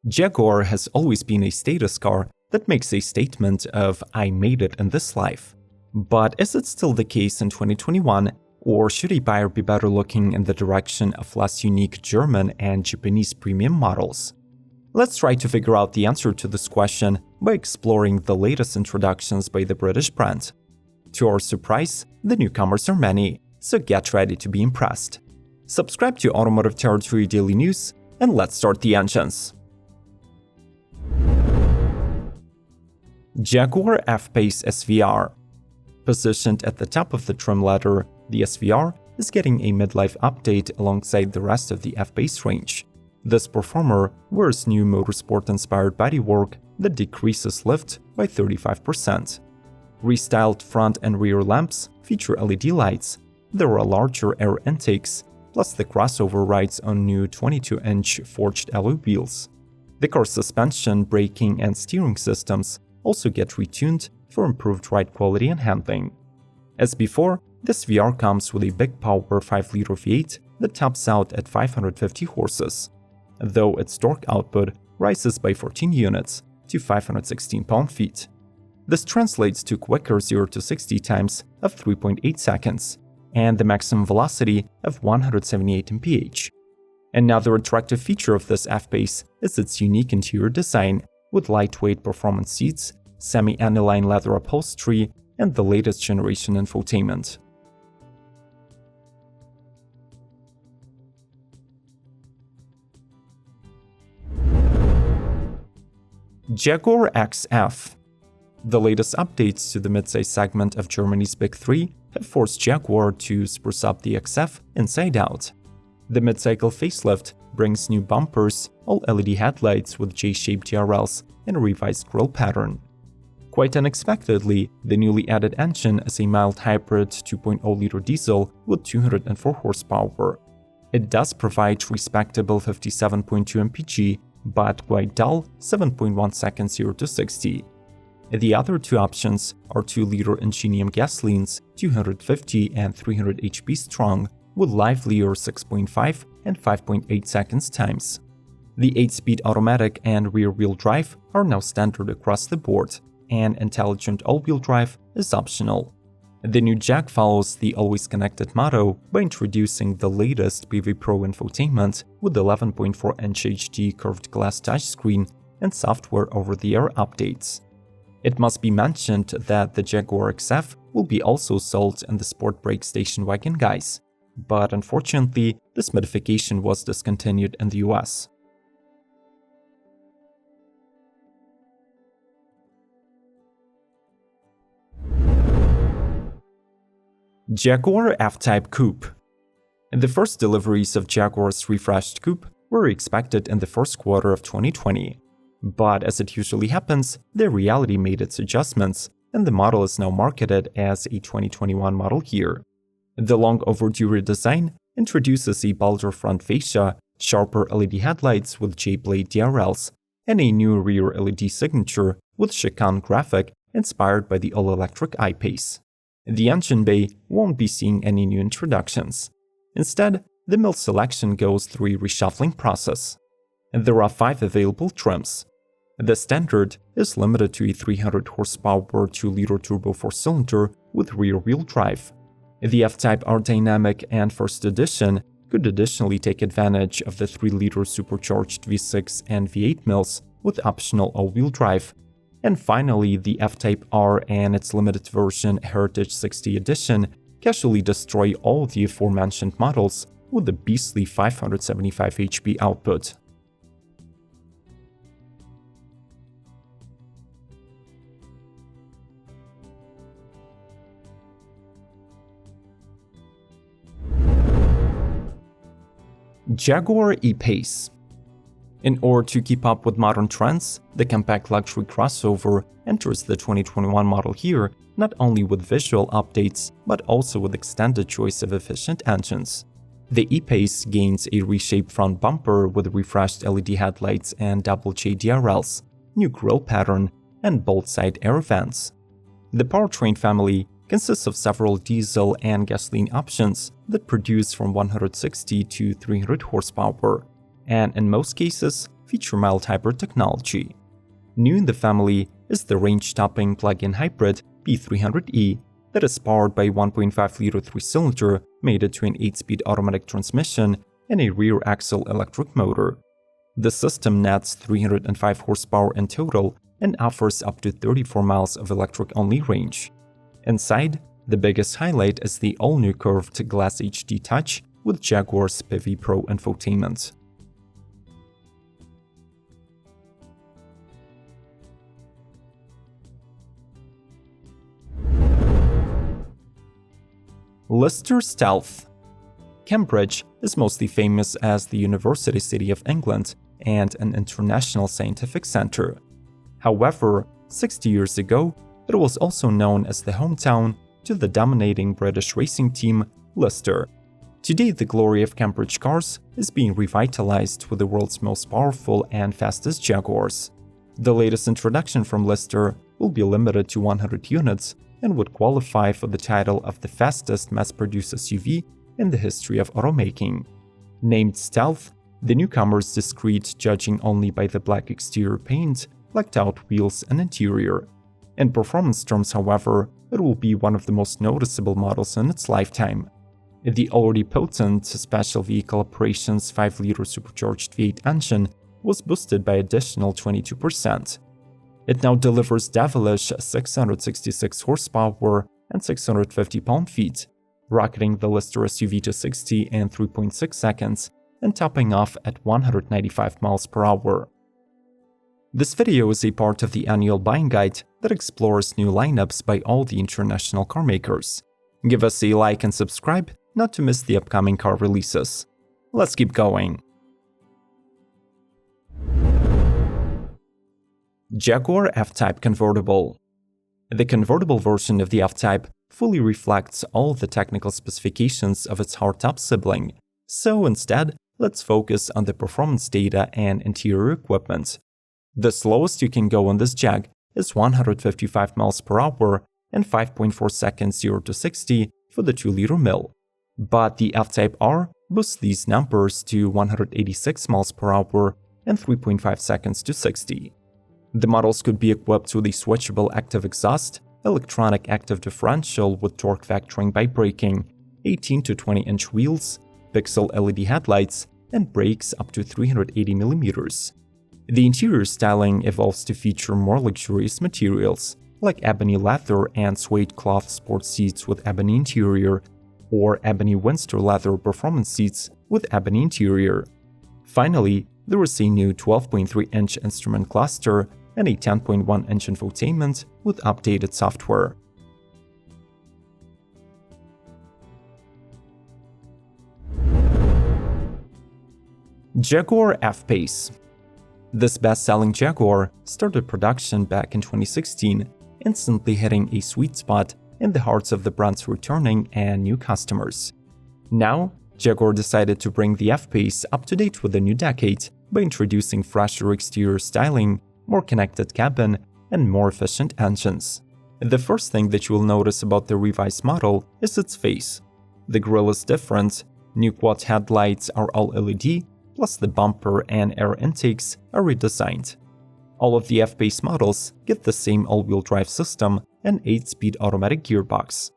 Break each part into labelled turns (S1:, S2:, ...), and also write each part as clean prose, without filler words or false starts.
S1: Jaguar has always been a status car that makes a statement of "I made it in this life." But is it still the case in 2021, or should a buyer be better looking in the direction of less unique German and Japanese premium models? Let's try to figure out the answer to this question by exploring the latest introductions by the British brand. To our surprise, the newcomers are many, so get ready to be impressed. Subscribe to Automotive Territory Daily News, and let's start the engines. Jaguar F-Pace SVR. Positioned at the top of the trim ladder, the SVR is getting a midlife update alongside the rest of the F-Pace range. This performer wears new motorsport-inspired bodywork that decreases lift by 35%. Restyled front and rear lamps feature LED lights. There are larger air intakes, plus the crossover rides on new 22-inch forged alloy wheels. The car's suspension, braking, and steering systems also get retuned for improved ride quality and handling. As before, this VR comes with a big power 5-liter V8 that tops out at 550 horses, though its torque output rises by 14 units to 516 pound-feet. This translates to quicker 0 to 60 times of 3.8 seconds and the maximum velocity of 178 mph. Another attractive feature of this F-Pace is its unique interior design, with lightweight performance seats, semi-aniline leather upholstery, and the latest generation infotainment. Jaguar XF. The latest updates to the midsize segment of Germany's Big Three have forced Jaguar to spruce up the XF inside out. The mid-cycle facelift brings new bumpers, all LED headlights with J-shaped DRLs, and a revised grille pattern. Quite unexpectedly, the newly added engine is a mild hybrid 2.0-liter diesel with 204 horsepower. It does provide respectable 57.2 mpg, but quite dull 7.1 seconds 0 to 60. The other two options are 2-liter Ingenium gasolines, 250 and 300 HP strong, with livelier 6.5 and 5.8 seconds times. The 8-speed automatic and rear-wheel drive are now standard across the board, and intelligent all-wheel drive is optional. The new Jag follows the always-connected motto by introducing the latest PV Pro infotainment with 11.4-inch HD curved glass touchscreen and software over-the-air updates. It must be mentioned that the Jaguar XF will be also sold in the Sportbrake station wagon guise, but unfortunately, this modification was discontinued in the US. Jaguar F-Type Coupe. The first deliveries of Jaguar's refreshed coupe were expected in the first quarter of 2020. But as it usually happens, the reality made its adjustments, and the model is now marketed as a 2021 model year. The long overdue redesign introduces a bolder front fascia, sharper LED headlights with J-blade DRLs, and a new rear LED signature with chicane graphic inspired by the all-electric I-Pace. The engine bay won't be seeing any new introductions. Instead, the mill selection goes through a reshuffling process. There are 5 available trims. The standard is limited to a 300 horsepower 2-liter turbo 4-cylinder with rear-wheel drive. The F-Type R Dynamic and First Edition could additionally take advantage of the 3-liter supercharged V6 and V8 mills with optional all-wheel drive. And finally, the F-Type R and its limited version Heritage 60 Edition casually destroy all the aforementioned models with a beastly 575 HP output. Jaguar E-Pace. In order to keep up with modern trends, the compact luxury crossover enters the 2021 model year not only with visual updates, but also with extended choice of efficient engines. The E-Pace gains a reshaped front bumper with refreshed LED headlights and double J DRLs, new grille pattern, and bolt side air vents. The powertrain family consists of several diesel and gasoline options that produce from 160 to 300 horsepower, and in most cases feature mild hybrid technology. New in the family is the range-topping plug-in hybrid P300e that is powered by a 1.5-liter 3-cylinder mated to an 8-speed automatic transmission and a rear-axle electric motor. The system nets 305 horsepower in total and offers up to 34 miles of electric-only range. Inside, the biggest highlight is the all-new curved glass HD touch with Jaguar's PIVI Pro infotainment. Lister Stealth. Cambridge is mostly famous as the University City of England and an international scientific center. However, 60 years ago, it was also known as the hometown to the dominating British racing team, Lister. Today, the glory of Cambridge cars is being revitalized with the world's most powerful and fastest Jaguars. The latest introduction from Lister will be limited to 100 units and would qualify for the title of the fastest mass-produced SUV in the history of automaking. Named Stealth, the newcomer's discreet, judging only by the black exterior paint, blacked-out wheels and interior. In performance terms, however, it will be one of the most noticeable models in its lifetime. The already potent Special Vehicle Operations 5-liter supercharged V8 engine was boosted by additional 22%. It now delivers devilish 666 horsepower and 650 pound-feet, rocketing the Lister SUV to 60 in 3.6 seconds and topping off at 195 miles per hour. This video is a part of the annual buying guide that explores new lineups by all the international car makers. Give us a like and subscribe not to miss the upcoming car releases. Let's keep going. Jaguar F-Type convertible. The convertible version of the F-Type fully reflects all the technical specifications of its hardtop sibling, so instead, let's focus on the performance data and interior equipment. The slowest you can go on this Jag is 155 miles per hour and 5.4 seconds 0 to 60 for the 2-liter mill. But the F-Type R boosts these numbers to 186 miles per hour and 3.5 seconds to 60. The models could be equipped with a switchable active exhaust, electronic active differential with torque vectoring by braking, 18 to 20-inch wheels, pixel LED headlights, and brakes up to 380mm. The interior styling evolves to feature more luxurious materials, like ebony leather and suede cloth sports seats with ebony interior, or ebony Windsor leather performance seats with ebony interior. Finally, there is a new 12.3-inch instrument cluster and a 10.1-inch infotainment with updated software. Jaguar F-Pace. This best-selling Jaguar started production back in 2016, instantly hitting a sweet spot in the hearts of the brand's returning and new customers. Now, Jaguar decided to bring the F-Pace up to date with the new decade by introducing fresher exterior styling, more connected cabin, and more efficient engines. The first thing that you will notice about the revised model is its face. The grille is different, new quad headlights are all LED, plus the bumper and air intakes are redesigned. All of the F-Pace models get the same all-wheel drive system and 8-speed automatic gearbox.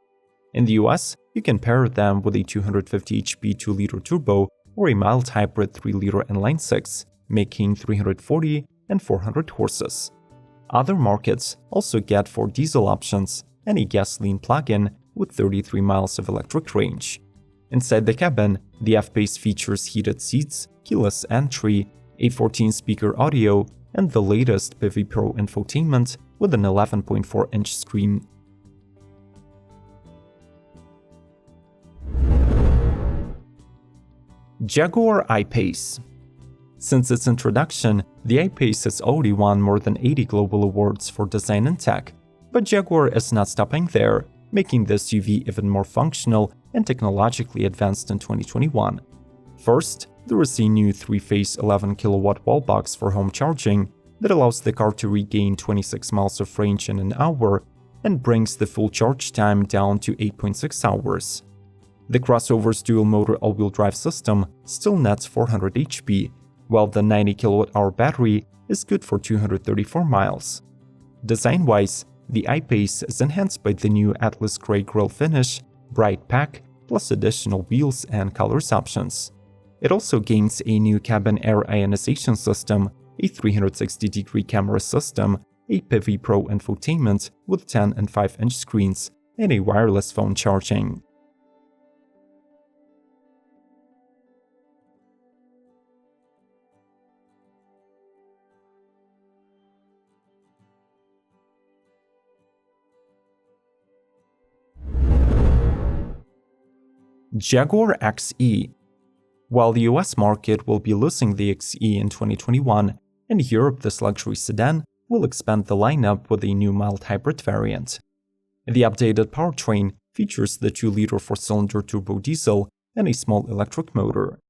S1: In the US, you can pair them with a 250 HP 2-liter turbo or a mild hybrid 3-liter inline-6, making 340 and 400 horses. Other markets also get 4 diesel options and a gasoline plug-in with 33 miles of electric range. Inside the cabin, the F-Pace features heated seats, keyless entry, a 14-speaker audio, and the latest PIVI Pro infotainment with an 11.4-inch screen. Jaguar I-Pace. Since its introduction, the I-Pace has already won more than 80 global awards for design and tech, but Jaguar is not stopping there, making the SUV even more functional and technologically advanced in 2021. First, there is a new 3-phase 11kW wall box for home charging that allows the car to regain 26 miles of range in an hour and brings the full charge time down to 8.6 hours. The crossover's dual-motor all-wheel drive system still nets 400 HP, while the 90 kWh battery is good for 234 miles. Design-wise, the I-Pace is enhanced by the new Atlas Grey grille finish, bright pack, plus additional wheels and colors options. It also gains a new cabin air ionization system, a 360-degree camera system, a PIVI Pro infotainment with 10 and 5-inch screens, and a wireless phone charging. Jaguar XE. While the US market will be losing the XE in 2021, in Europe this luxury sedan will expand the lineup with a new mild hybrid variant. The updated powertrain features the 2-liter 4-cylinder turbo diesel and a small electric motor.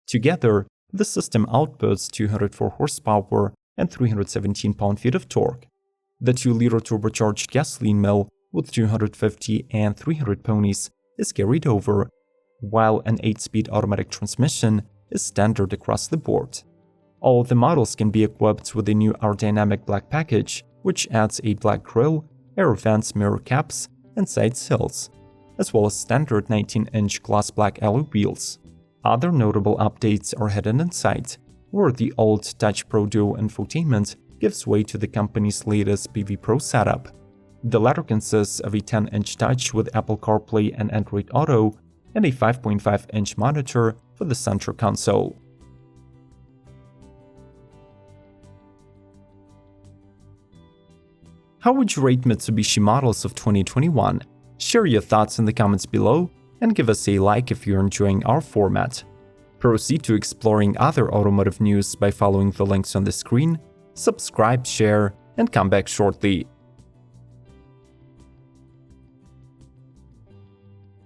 S1: Together, the system outputs 204 horsepower and 317 pound-feet of torque. The 2-liter turbocharged gasoline mill with 250 and 300 ponies is carried over, while an 8-speed automatic transmission is standard across the board. All the models can be equipped with a new aerodynamic black package, which adds a black grille, air vents, mirror caps, and side sills, as well as standard 19-inch gloss black alloy wheels. Other notable updates are hidden inside, where the old Touch Pro Duo infotainment gives way to the company's latest PIVI Pro setup. The latter consists of a 10-inch touch with Apple CarPlay and Android Auto, and a 5.5-inch monitor for the center console. How would you rate Mitsubishi models of 2021? Share your thoughts in the comments below and give us a like if you're enjoying our format. Proceed to exploring other automotive news by following the links on the screen, subscribe, share, and come back shortly.